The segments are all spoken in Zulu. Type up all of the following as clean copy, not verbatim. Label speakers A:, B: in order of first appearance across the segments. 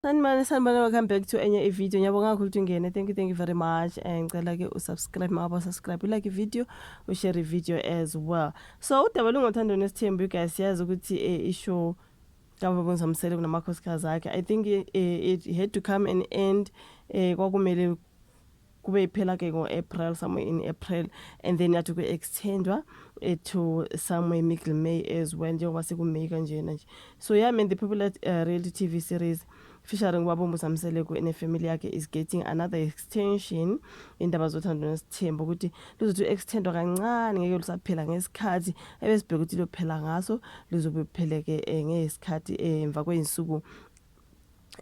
A: Sanibona, welcome back to enye video. Ngiyabonga kakhulu ukuthi ungene. Thank you very much. Ngicela ke usubscribe mawaba subscribe, like video, ushare video as well. So udaba lungothando nesithembu, you guys yazi ukuthi ishow kaBaba Zamsele kunamakhosikazi akhe. I think it had to come an end kwakumele kube iphela ke ngo-April, somewhere in April, and then yathi ku-extendwa to somewhere middle May as well, njengoba sekuMay kanjena nje. So yeah, man, the popular reality TV series featuring uBaba Zamsele ne-family yakhe is getting another extension. Indaba zothando nesithembu ukuthi luzothi extendwa kancane, ngeke lusaphela ngesikhathi ebesibheka ukuthi lophela ngaso, lizobe pheleke ngesikhathi emva kweinsuku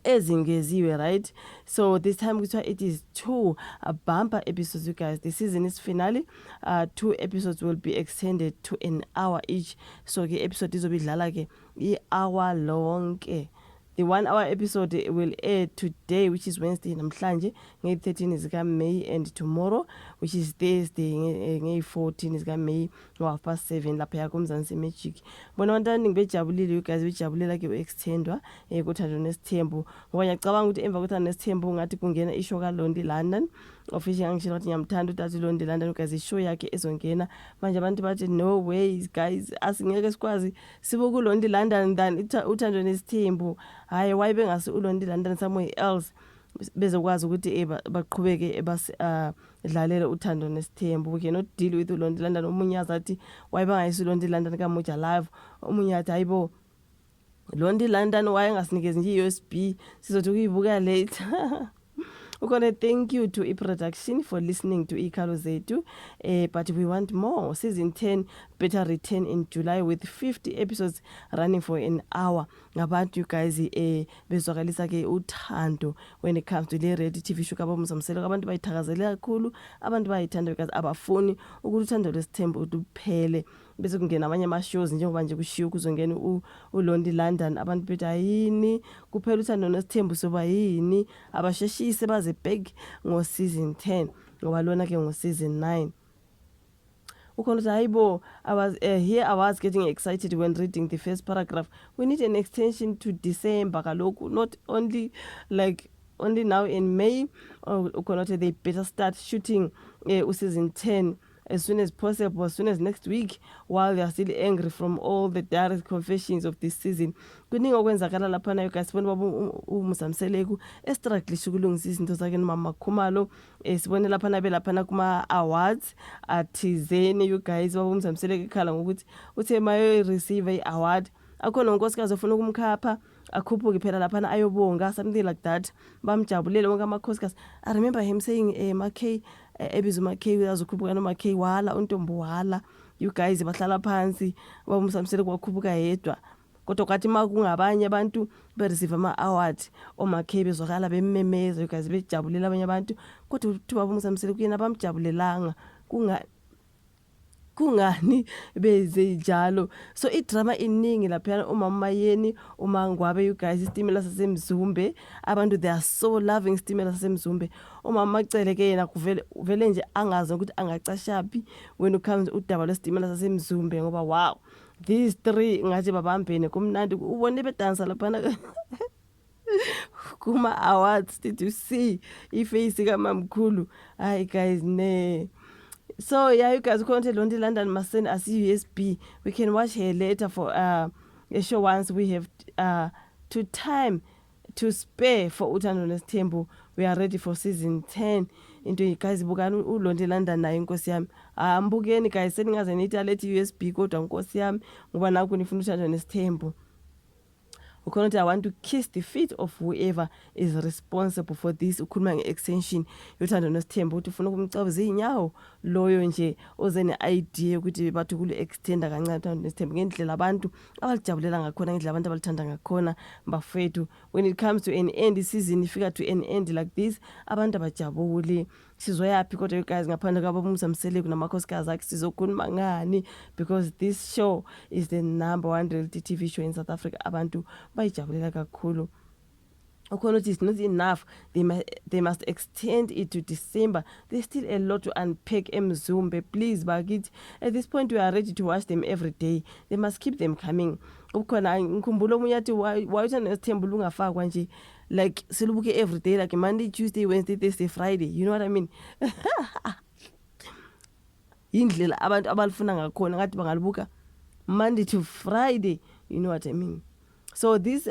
A: ezingeziwe, right? So this time it is two bumper episodes, you guys. The season is finale. 2 episodes will be extended to an hour each. So the episode is obidlala ke i-hour lonke. The 1 hour episode will air today, which is Wednesday namhlanje, nge-13 is May, and tomorrow, which is Thursday, nge-14 is May, ngo-7:30 lapha yakumzansi Magic. Bona abantwana ngibejabulile, you guys, bejabulela ke extendwa kuthando nesithembu. Ngoba ngiyacabanga ukuthi emva kothando nesithembu ngathi kungena ishow kaLondi London. Officially ngishilo ukuthi ngiyamthanda uTati Londi London, guys, ishow yakhe ezongena. Manje abantu bathi no ways, guys, asingeke sikwazi sibe kuLondi London than uthando nesithembu. Hayi, why bengasi uLondi London somewhere else bezokwazi ukuthi baqhubeke dlalela uthando nesithembu. We cannot deal with uLondi London. Omunye azathi why bangayisi uLondi London kaMoja Live, omunye athi hayibo Londi London wayengasinikezi nje i-USB sizothi kuyibuka later. We're gonna thank you to eProduction for listening to iKhalo Zethu, but we want more. Season 10 better return in July with 50 episodes running for an hour. Ngabantu, you guys, bezwakalisa ke uthando when it comes to the reality TV show kaBaba Zamsele. Abantu bayithakazelela kakhulu, abantu bayithanda because abafuni ukuthi uthando lesithembu luphele. Bese kungena amanye ama-shows njengoba nje kushiwo kuzongena uLondi London. Abantu bethi ayini kuphela uthando nesithembu soba yini, abasheshise baze back ngo-season 10 ngoba lona ke ngo-season 9. Hayibo, I was getting excited when reading the first paragraph. We need an extension to December kaloku, not only now in May. They better start shooting season 10 as soon as possible, as soon as next week, while they are still angry from all the direct confessions of this season. Kuningi okwenzakala laphana, you guys. Sibona uBaba Zamsele estruggle ukulungisa izinto zakhe noMama Khumalo. Sibona laphana belaphana kuma awards athizeni, you guys. uBaba Zamsele ekhala ngokuthi uthe maye receive i-award akhona unkosikazi ofuna ukumkhapha akhuphuke phela laphana ayobonga, something like that. Bamjabulele wonke amakhosikazi. I remember him saying Makay ebizo Makay uyazokhuphuka noMakay wala untombo wala, you guys. Bahlala phansi uBaba Zamsele kwakhuphuka yedwa, kodwa kwathi makungabanye abantu bereceive ama-award oMakay bezwakala bemmemeza, you guys, bejabulela abanye abantu, kodwa uBaba Zamsele kuyena bamjabulelanga. Kungani beze njalo? So idrama iningi lapha, uMama Yeni, uMangwabe, you guys, iStimela saseMzumbe. Abantu they are so loving iStimela saseMzumbe. uMama Cele ke yena kuvele nje angazi ukuthi angacashaphi when it comes udaba lweStimela saseMzumbe, ngoba wow, these three ngathi babambene kumnandi. Ubone bedansa lapha kuma awards. Did you see iface kaMamkhulu? Hi guys, ne. So yeah, you guys, content Londi London must send us USB. We can watch her later for a show once we have to time to spare for uthando nesithembu. We are ready for season 10. Into you guys bukani uLondi London naye inkosi yami. Mbukeni guys, seningaze nithi alethi USB kodwa inkosi yami ngoba naku nifuna uthando nesithembu. I want to kiss the feet of whoever is responsible for this. Ukhuluma nge-extension yothando nesithembu ukuthi ufuna ukumcabuza inyawo loyo nje oze ne-idea ukuthi bathi kule-extenda kancane uthando nesithembu ngendlela abantu abalijabulela ngakhona, ngendlela abantu abalithanda ngakhona bafethu. When it comes to an end, season ifika to an end like this, abantu abajabuli. Sizoyaphi kodwa, you guys, ngaphandle kaBaba Zamsele kunamakhosikazi akhe sizokhuluma ngani? Because this show is the #1 reality TV show in South Africa. Abantu bayijabulela kakhulu. It's not enough. They must extend it to December. There's still a lot to unpack. Mzumbe, please, Bagit. At this point, we are ready to watch them every day. They must keep them coming. ukhona ngikhumbula omunye athi why uthanda nesithembu lungafakwa nje like silubuke every day like Monday, Tuesday, Wednesday, Thursday, Friday, you know what I mean? Indlela abantu abalifuna ngakhona ngathi bangalibuka Monday to Friday, you know what I mean? So this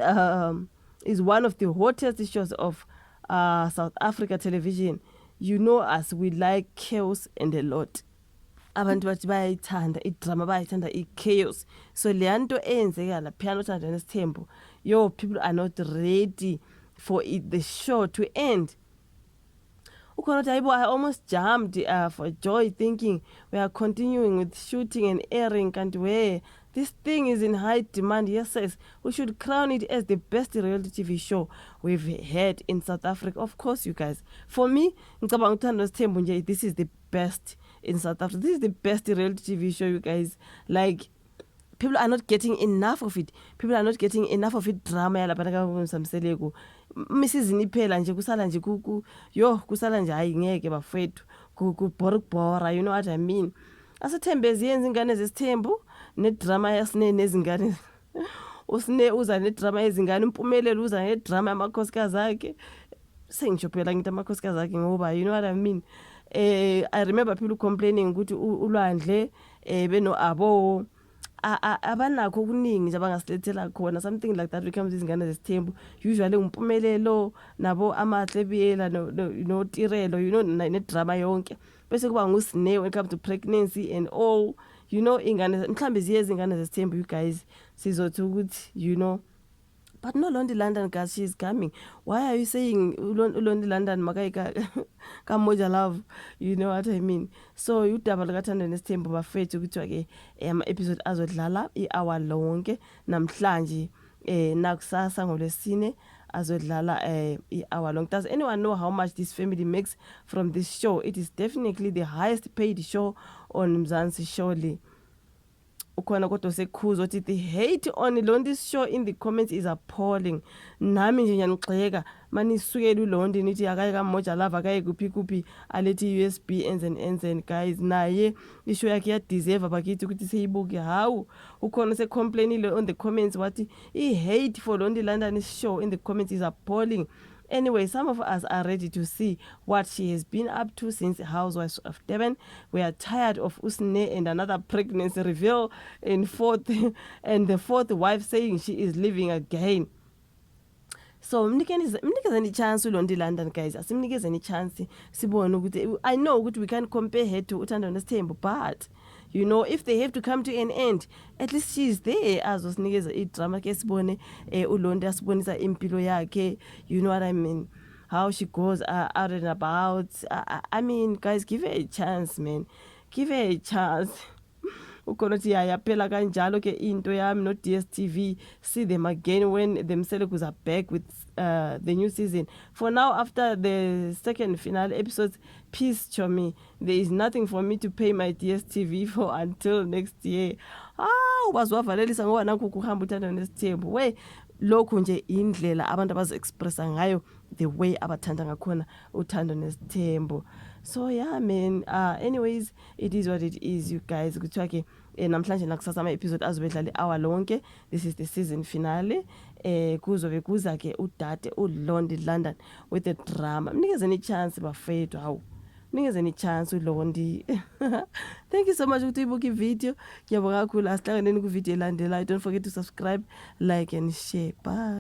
A: is one of the hottest shows of South Africa television. You know us, we like chaos and a lot. Abantu bathi bayayithanda idrama, bayayithanda i-chaos. So leyanto eyenzeka laphiyana uThandwa Nesithembu, yo, people are not ready for the show to end. I almost jumped for joy thinking we are continuing with shooting and airing, and where this thing is in high demand. Yes, we should crown it as the best reality TV show we've had in South Africa. Of course, you guys. For me, this is the best in South Africa. This is the best reality TV show, you guys. Like, people are not getting enough of it. People are not getting enough of it. Drama yalapha misizini iphela nje kusala nje kusala nje hayi ngeke bafethu kubhora, you know what I mean? Asithembezi yenza ingane zesithembu nedrama yasine nezingane. Usine uza nedrama yezingane, Impumelelo uza nedrama yamakhosikazi akhe. Sengisho phela ngithi amakhosikazi akhe ngoba, you know what I mean? I remember people complaining ukuthi uLwandle beno abo abanakho okuningi nje abangasilethela khona, something like that becomes izingane zesithembu. Usually uMpumelelo nabo amahlebiyela no Tirelo, you know, nedrama yonke. Bese kuba ngusine when it comes to pregnancy and all, you know, ingane mhlambe ziyezi ingane zesithembu, you guys sizothi ukuthi, you know. But no, Londi London, guys, she's coming. Why are you saying Londi London Makaika Kamoja Love? You know what I mean? So you double Gatanda Nesthembu bafethu ukuthi episode azodlala i-hour lonke namhlanje nakusasa ngolwesine azodlala i-hour long. Does anyone know how much this family makes from this show? It is definitely the highest paid show on Mzansi, surely. The hate on Londi's show in the comments is appalling. Nami nje ngiyanixeka manisukela uLondi nithi akayeka Moja Love akaye kuphi alethi USB enzen guys, naye ishow yakhe ya deserve bakithi ukuthi seyibuke. How ukhona se complain on the comments wathi I hate for Londi London's show in the comments is appalling. Anyway, some of us are ready to see what she has been up to since Housewives of Durban. We are tired of Usne and another pregnancy reveal and the fourth wife saying she is leaving again. So mnikezeni chance uLondi London, guys. Asimnikezeni chance sibone ukuthi, I know ukuthi we can't compare her to uThandwa Nesithembu, but you know, if they have to come to an end, at least she's there azosinikeza idrama ke sibone uLondi asibonisa impilo yakhe, you know what I mean, how she goes out and about. I mean, guys, give her a chance, man, give her a chance. Ukonothi yaphela kanjalo ke into yami no DSTV. See them again when themselves are back with the new season. For now, after the second final episodes, peace Chomi, there is nothing for me to pay my DSTV for until next year. Ubazwavalelisa ngoba nakho kuhamba uThandwa Nesithembu. We lokho nje indlela abantu abazi-expressa ngayo, the way abathanda ngakhona uThandwa Nesithembu. So yeah, man, anyways, it is what it is, you guys. Kuthiwa ke namhlanje nakusasa ama-episode azobedlala i-hour lonke. This is the season finale. Kuzobe kuza ke udade uLondi London with the drama. Mnikezeni chance bafethu, hawu. Mnikezeni chance uLondi. Thank you so much ukuthi uyibuka i-video. Ngiyabonga kakhulu, asihlanganeni ku-video elandelayo. Don't forget to subscribe, like and share. Bye.